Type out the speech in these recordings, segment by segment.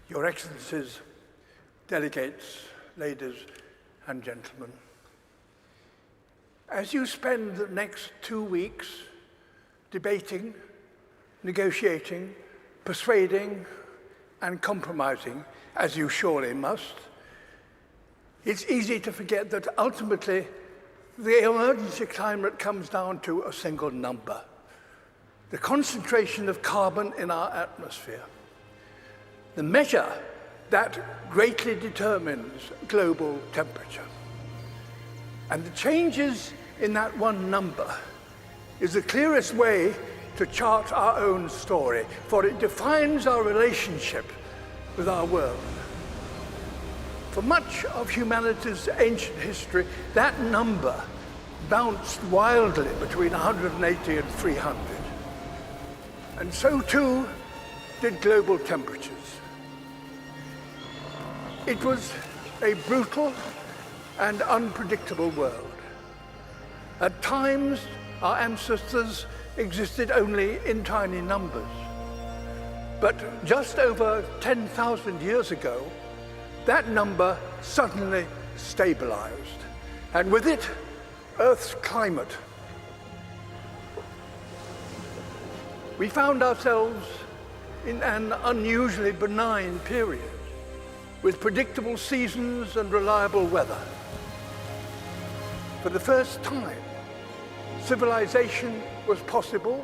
Your Excellencies, delegates, ladies and gentlemen, as you spend the next 2 weeks debating, negotiating, persuading, and compromising, as you surely must, it's easy to forget that ultimately the emergency climate comes down to a single number: the concentration of carbon in our atmosphere. The measure that greatly determines global temperature. And the changes in that one number is the clearest way to chart our own story, for it defines our relationship with our world. For much of humanity's ancient history, that number bounced wildly between 180 and 300. And so too did global temperatures. It was a brutal and unpredictable world. At times, our ancestors existed only in tiny numbers. But just over 10,000 years ago, that number suddenly stabilized, and with it, Earth's climate. We found ourselves in an unusually benign period, with predictable seasons and reliable weather. For the first time, civilization was possible,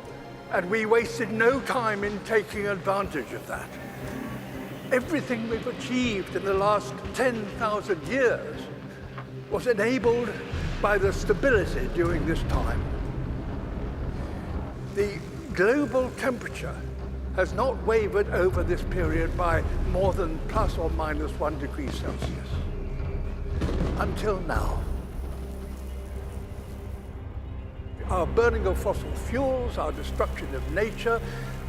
and we wasted no time in taking advantage of that. Everything we've achieved in the last 10,000 years was enabled by the stability during this time. The global temperature has not wavered over this period by more than plus or minus 1 degree Celsius. Until now. Our burning of fossil fuels, our destruction of nature,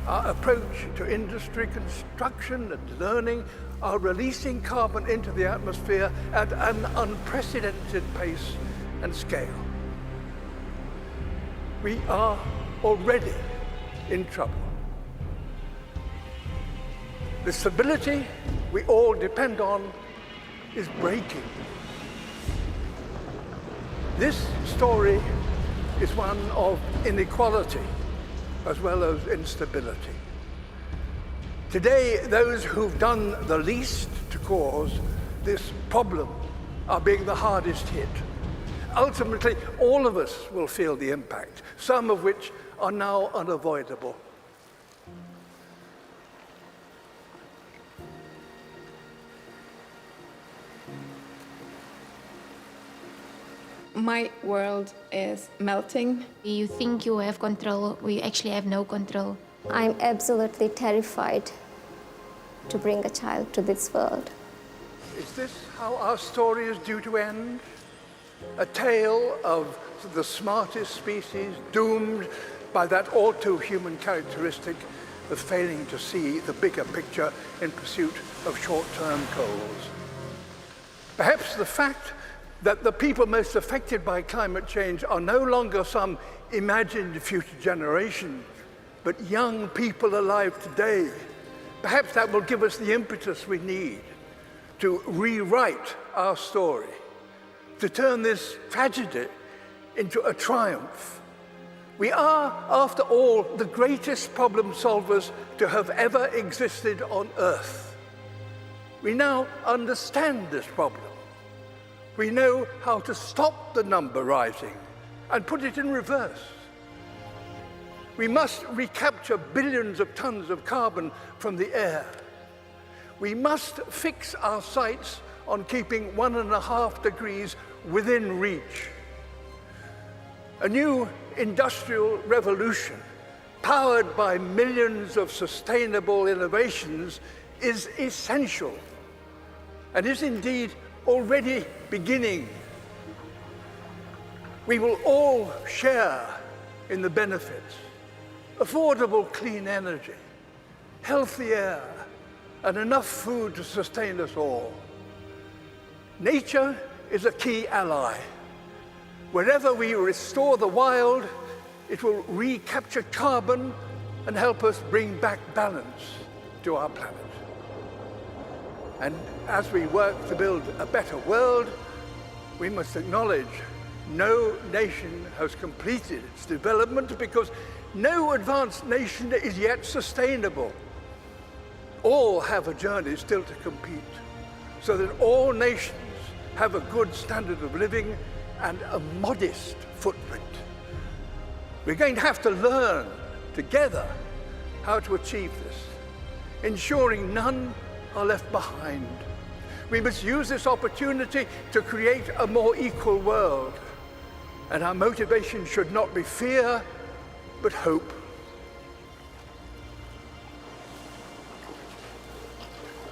our approach to industry, construction, and learning are releasing carbon into the atmosphere at an unprecedented pace and scale. We are already in trouble. The stability we all depend on is breaking. This story is one of inequality as well as instability. Today, those who've done the least to cause this problem are being the hardest hit. Ultimately, all of us will feel the impact, some of which are now unavoidable. My world is melting. You think you have control, we actually have no control. I'm absolutely terrified to bring a child to this world. Is this how our story is due to end? A tale of the smartest species doomed by that all-too-human characteristic of failing to see the bigger picture in pursuit of short-term goals. Perhaps the fact that the people most affected by climate change are no longer some imagined future generation, but young people alive today. Perhaps that will give us the impetus we need to rewrite our story, to turn this tragedy into a triumph. We are, after all, the greatest problem solvers to have ever existed on Earth. We now understand this problem. We know how to stop the number rising and put it in reverse. We must recapture billions of tons of carbon from the air. We must fix our sights on keeping 1.5 degrees within reach. A new industrial revolution, powered by millions of sustainable innovations, is essential and is indeed already beginning. We will all share in the benefits: affordable clean energy, healthy air, and enough food to sustain us all. Nature is a key ally. Wherever we restore the wild, it will recapture carbon and help us bring back balance to our planet. And as we work to build a better world, we must acknowledge no nation has completed its development because no advanced nation is yet sustainable. All have a journey still to compete, so that all nations have a good standard of living and a modest footprint. We're going to have to learn together how to achieve this, ensuring none are left behind. We must use this opportunity to create a more equal world, and our motivation should not be fear, but hope.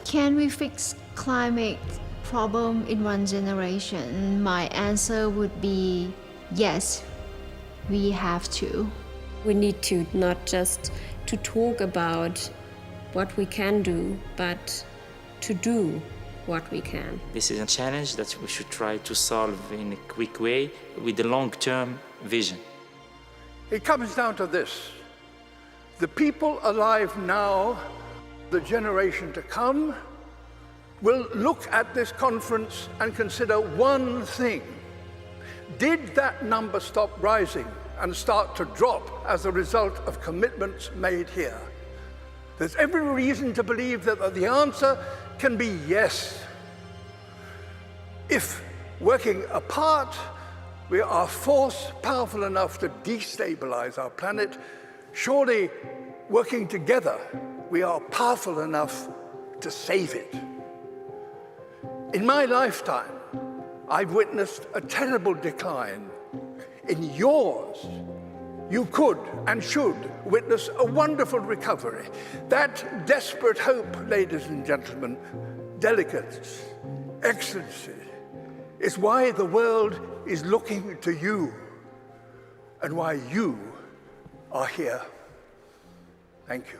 Can we fix climate problem in one generation? My answer would be yes, we have to. We need to not just to talk about what we can do, but to do what we can. This is a challenge that we should try to solve in a quick way with a long-term vision. It comes down to this: the people alive now, the generation to come, will look at this conference and consider one thing. Did that number stop rising and start to drop as a result of commitments made here? There's every reason to believe that the answer can be yes. If working apart, we are force powerful enough to destabilize our planet, surely working together, we are powerful enough to save it. In my lifetime, I've witnessed a terrible decline. In yours, you could and should witness a wonderful recovery. That desperate hope, ladies and gentlemen, delegates, excellency, is why the world is looking to you and why you are here. Thank you.